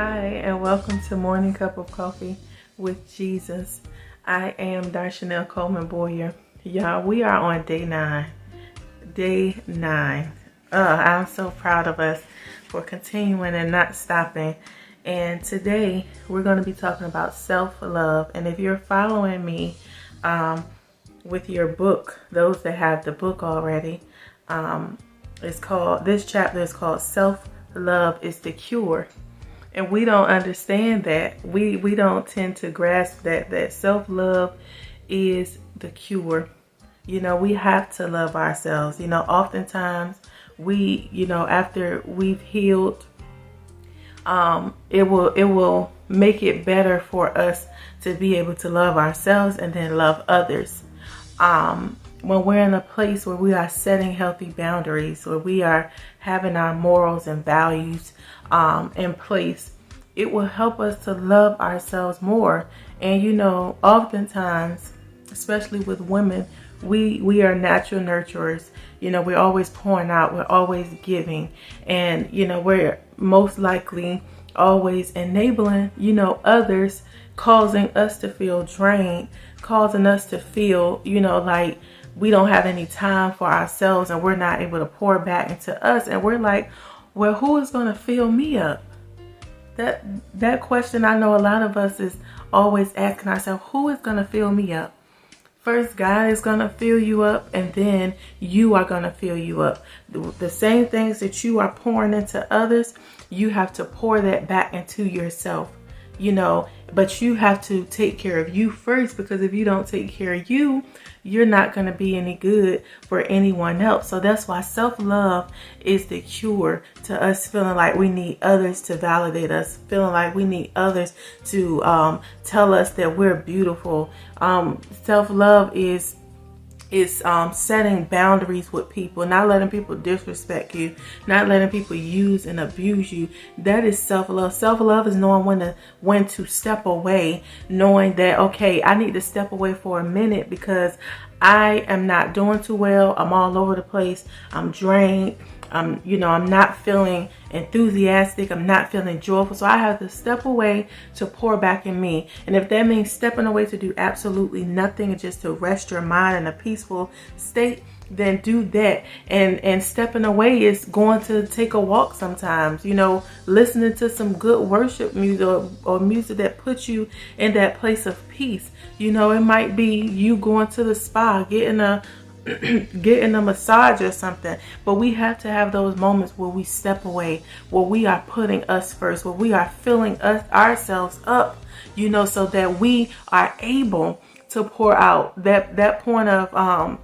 Hi, and welcome to Morning Cup of Coffee with Jesus. I am Darchanel Coleman Boyer. Y'all, we are on day 9. Day 9. I'm so proud of us for continuing and not stopping. And today we're going to be talking about self-love. And if you're following me with your book, those that have the book already, this chapter is called Self-Love is the Cure. And we don't understand that. We don't tend to grasp that self-love is the cure. You know, we have to love ourselves. You know, oftentimes we, after we've healed, it will make it better for us to be able to love ourselves and then love others. When we're in a place where we are setting healthy boundaries, where we are having our morals and values in place, it will help us to love ourselves more. And oftentimes, especially with women, we are natural nurturers. We're always pouring out, we're always giving, and we're most likely always enabling others, causing us to feel drained, causing us to feel like we don't have any time for ourselves, and we're not able to pour back into us. And we're like, well, who is going to fill me up? That question, I know a lot of us is always asking ourselves, who is going to fill me up? First, God is going to fill you up, and then you are going to fill you up. The same things that you are pouring into others, you have to pour that back into yourself. But you have to take care of you first, because if you don't take care of you, you're not going to be any good for anyone else. So that's why self-love is the cure to us feeling like we need others to validate us, feeling like we need others to tell us that we're beautiful. Self-love is setting boundaries with people, not letting people disrespect you, not letting people use and abuse you. That is self-love. Self-love is knowing when to step away, knowing that, okay, I need to step away for a minute because I am not doing too well. I'm all over the place. I'm drained. I'm not feeling enthusiastic. I'm not feeling joyful. So I have to step away to pour back in me. And if that means stepping away to do absolutely nothing and just to rest your mind in a peaceful state, then do that. And stepping away is going to take a walk sometimes, listening to some good worship music or music that puts you in that place of peace. It might be you going to the spa, getting a massage or something. But we have to have those moments where we step away, where we are putting us first, where we are filling ourselves up, so that we are able to pour out that point of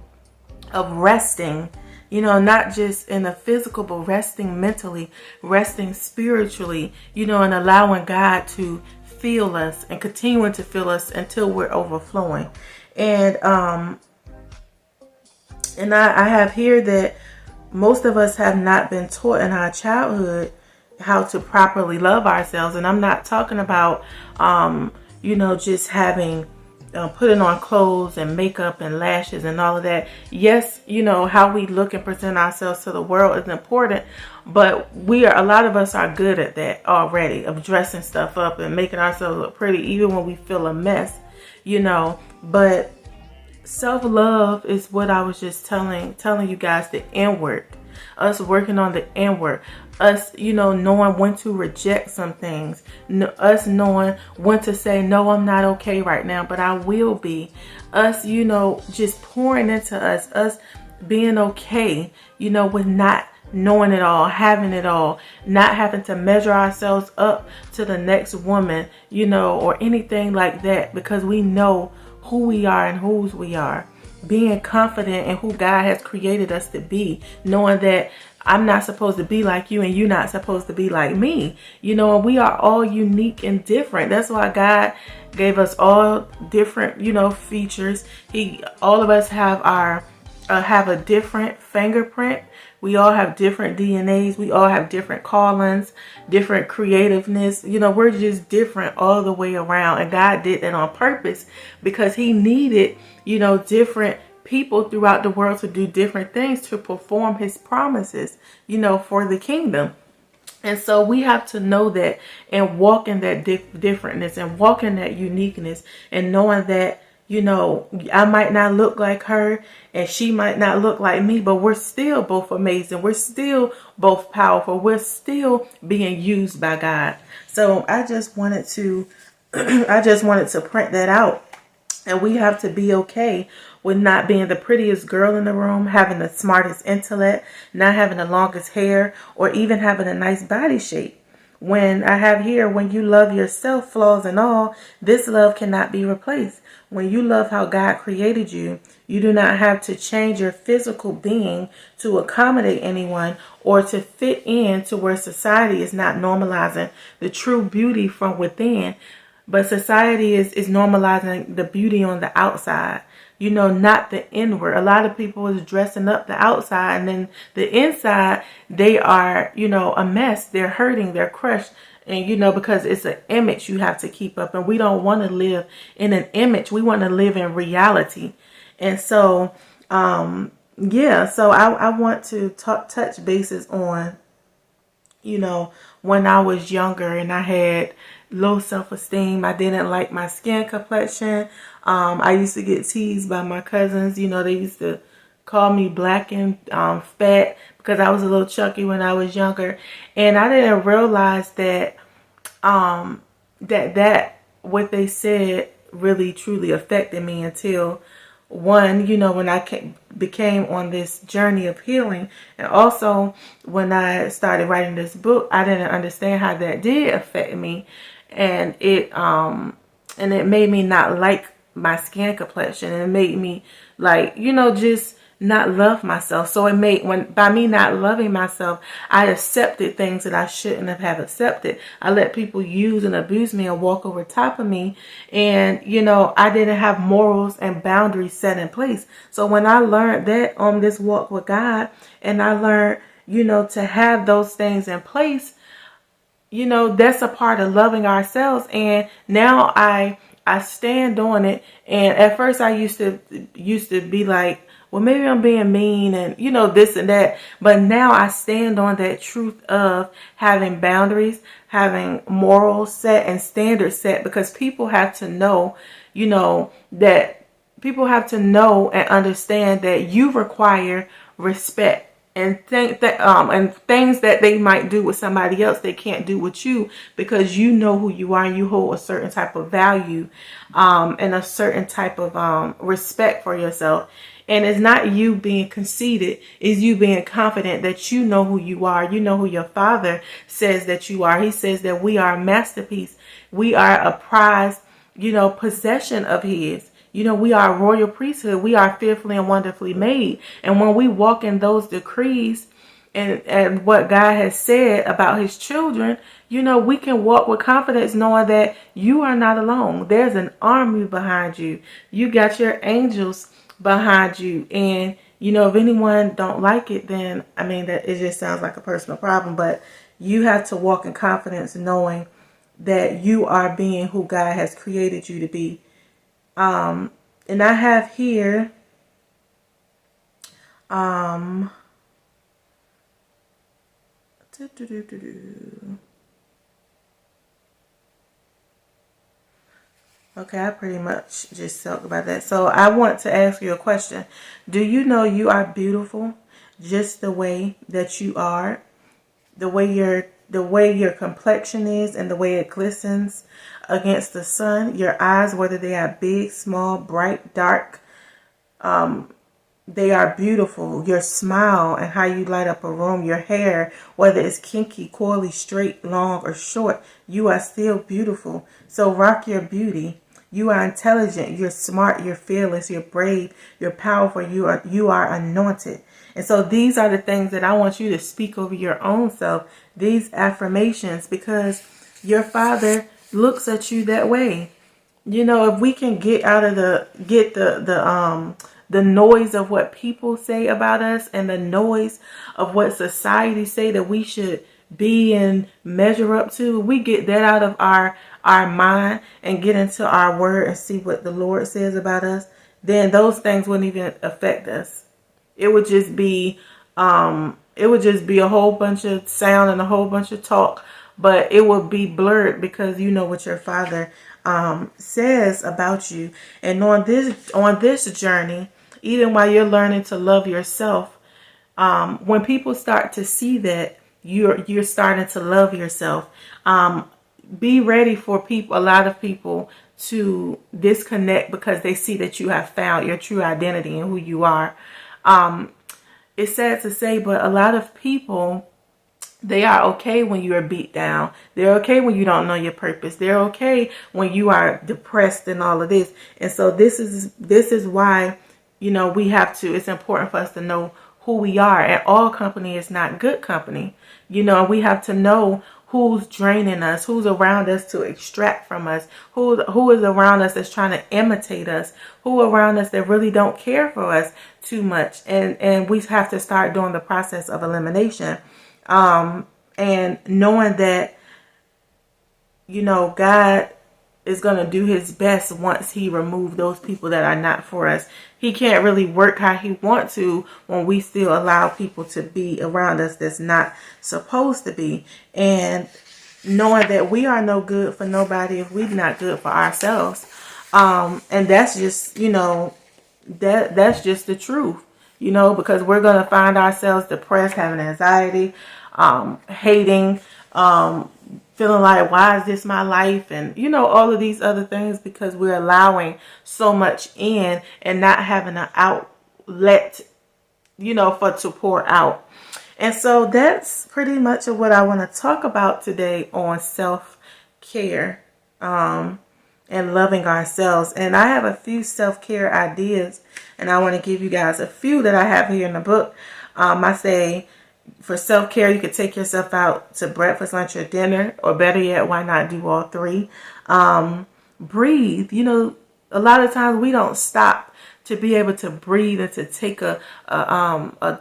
resting, not just in the physical, but resting mentally, resting spiritually, and allowing God to fill us and continuing to fill us until we're overflowing. And I have here that most of us have not been taught in our childhood how to properly love ourselves. And I'm not talking about, just having, putting on clothes and makeup and lashes and all of that. Yes, how we look and present ourselves to the world is important. But a lot of us are good at that already, of dressing stuff up and making ourselves look pretty, even when we feel a mess, But self-love is what I was just telling you guys, the inward. Us working on the inward. Us, knowing when to reject some things. Us knowing when to say, no, I'm not okay right now, but I will be. Us, just pouring into us. Us being okay, with not knowing it all, having it all, not having to measure ourselves up to the next woman, or anything like that, because we know who we are and whose we are. Being confident in who God has created us to be, knowing that I'm not supposed to be like you and you're not supposed to be like me. And we are all unique and different. That's why God gave us all different, features. All of us have have a different fingerprint. We all have different DNAs. We all have different callings, different creativeness. We're just different all the way around. And God did that on purpose because He needed, different people throughout the world to do different things to perform His promises, for the kingdom. And so we have to know that and walk in that differentness and walk in that uniqueness, and knowing that, you know, I might not look like her and she might not look like me, but we're still both amazing. We're still both powerful. We're still being used by God. So I just wanted to print that out. And we have to be okay with not being the prettiest girl in the room, having the smartest intellect, not having the longest hair, or even having a nice body shape. When I have here, when you love yourself, flaws and all, this love cannot be replaced. When you love how God created you, you do not have to change your physical being to accommodate anyone or to fit in to where society is not normalizing the true beauty from within. But society is normalizing the beauty on the outside, you know, not the inward. A lot of people is dressing up the outside, and then the inside, they are, you know, a mess. They're hurting, they're crushed. And, you know, because it's an image you have to keep up. And we don't want to live in an image. We want to live in reality. And so, yeah, so I want to touch bases on, you know, when I was younger and I had low self-esteem. I didn't like my skin complexion. I used to get teased by my cousins. You know, they used to call me black and fat because I was a little chunky when I was younger. And I didn't realize that that what they said really truly affected me until one, you know, when I became on this journey of healing. And also when I started writing this book, I didn't understand how that did affect me. And it made me not like my skin complexion. And it made me, like, you know, just not love myself. So it made, by me not loving myself, I accepted things that I shouldn't have accepted. I let people use and abuse me and walk over top of me. And, you know, I didn't have morals and boundaries set in place. So when I learned that on this walk with God, and I learned, you know, to have those things in place, you know, that's a part of loving ourselves. And now I stand on it. And at first I used to be like, well, maybe I'm being mean and, you know, this and that. But now I stand on that truth of having boundaries, having morals set and standards set, because people have to know, you know, that people have to know and understand that you require respect. And think that and things that they might do with somebody else, they can't do with you, because you know who you are and you hold a certain type of value and a certain type of respect for yourself. And it's not you being conceited, it's you being confident that you know who you are. You know who your Father says that you are. He says that we are a masterpiece. We are a prized, you know, possession of His. You know, we are a royal priesthood. We are fearfully and wonderfully made. And when we walk in those decrees and what God has said about His children, you know, we can walk with confidence knowing that you are not alone. There's an army behind you. You got your angels behind you. And, you know, if anyone don't like it, then, I mean, that it just sounds like a personal problem. But you have to walk in confidence knowing that you are being who God has created you to be. And I have here, okay, I pretty much just talked about that. So I want to ask you a question. Do you know you are beautiful just the way that you are? The way your complexion is and the way it glistens against the sun. Your eyes, whether they are big, small, bright, dark, they are beautiful. Your smile and how you light up a room. Your hair, whether it's kinky, coily, straight, long, or short, you are still beautiful. So rock your beauty. You are intelligent. You're smart. You're fearless. You're brave. You're powerful. You are anointed. And so these are the things that I want you to speak over your own self. These affirmations, because your Father looks at you that way. You know, if we can get out of the noise of what people say about us and the noise of what society say that we should be and measure up to, we get that out of our mind and get into our word and see what the Lord says about us, then those things wouldn't even affect us. It would just be It would just be a whole bunch of sound and a whole bunch of talk, but it will be blurred because you know what your Father says about you. And on this journey, even while you're learning to love yourself, when people start to see that you're starting to love yourself, be ready for a lot of people to disconnect because they see that you have found your true identity and who you are. It's sad to say, but a lot of people, they are okay when you are beat down. They're okay when you don't know your purpose. They're okay when you are depressed and all of this. And so this is why, it's important for us to know who we are. And all company is not good company. We have to know who's draining us, who's around us to extract from us, who is around us that's trying to imitate us, who around us that really don't care for us too much. And we have to start doing the process of elimination. And knowing that, God is going to do his best once he removes those people that are not for us. He can't really work how he wants to when we still allow people to be around us that's not supposed to be. And knowing that we are no good for nobody if we're not good for ourselves. And that's just, that's just the truth, because we're going to find ourselves depressed, having anxiety, hating, feeling like, why is this my life? And, all of these other things because we're allowing so much in and not having an outlet, to pour out. And so that's pretty much of what I want to talk about today on self-care, and loving ourselves. And I have a few self-care ideas, and I want to give you guys a few that I have here in the book. I say, for self-care, you could take yourself out to breakfast, lunch, or dinner, or better yet, why not do all three? Breathe. A lot of times we don't stop to be able to breathe and to take a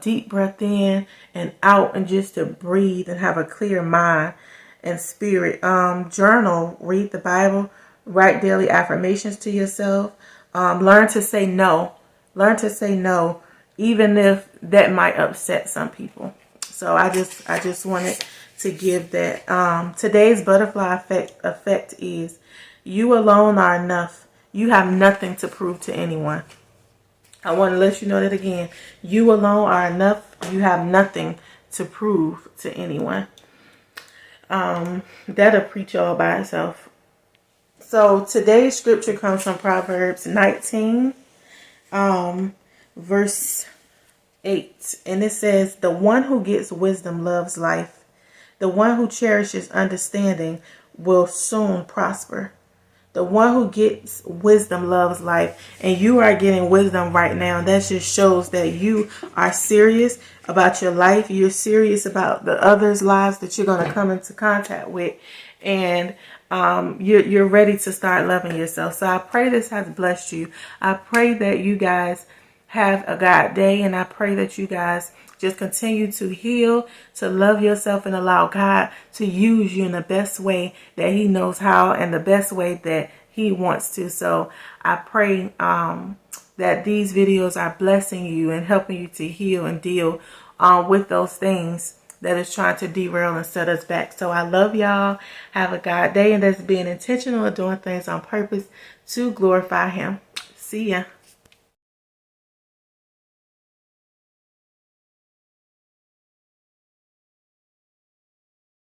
deep breath in and out, and just to breathe and have a clear mind and spirit. Journal, read the Bible, write daily affirmations to yourself. Learn to say no. Learn to say no, even if that might upset some people. So I just wanted to give that. Today's butterfly effect is, you alone are enough. You have nothing to prove to anyone. I want to let you know that again. You alone are enough. You have nothing to prove to anyone. That'll preach all by itself. So today's scripture comes from Proverbs 19, verse 8. And it says, the one who gets wisdom loves life. The one who cherishes understanding will soon prosper. The one who gets wisdom loves life. And you are getting wisdom right now. That just shows that you are serious about your life. You're serious about the others' lives that you're going to come into contact with. And you're ready to start loving yourself. So I pray this has blessed you. I pray that you guys have a God day. And I pray that you guys just continue to heal, to love yourself, and allow God to use you in the best way that he knows how and the best way that he wants to. So I pray that these videos are blessing you and helping you to heal and deal with those things that is trying to derail and set us back. So I love y'all. Have a God day, and that's being intentional and doing things on purpose to glorify him. See ya.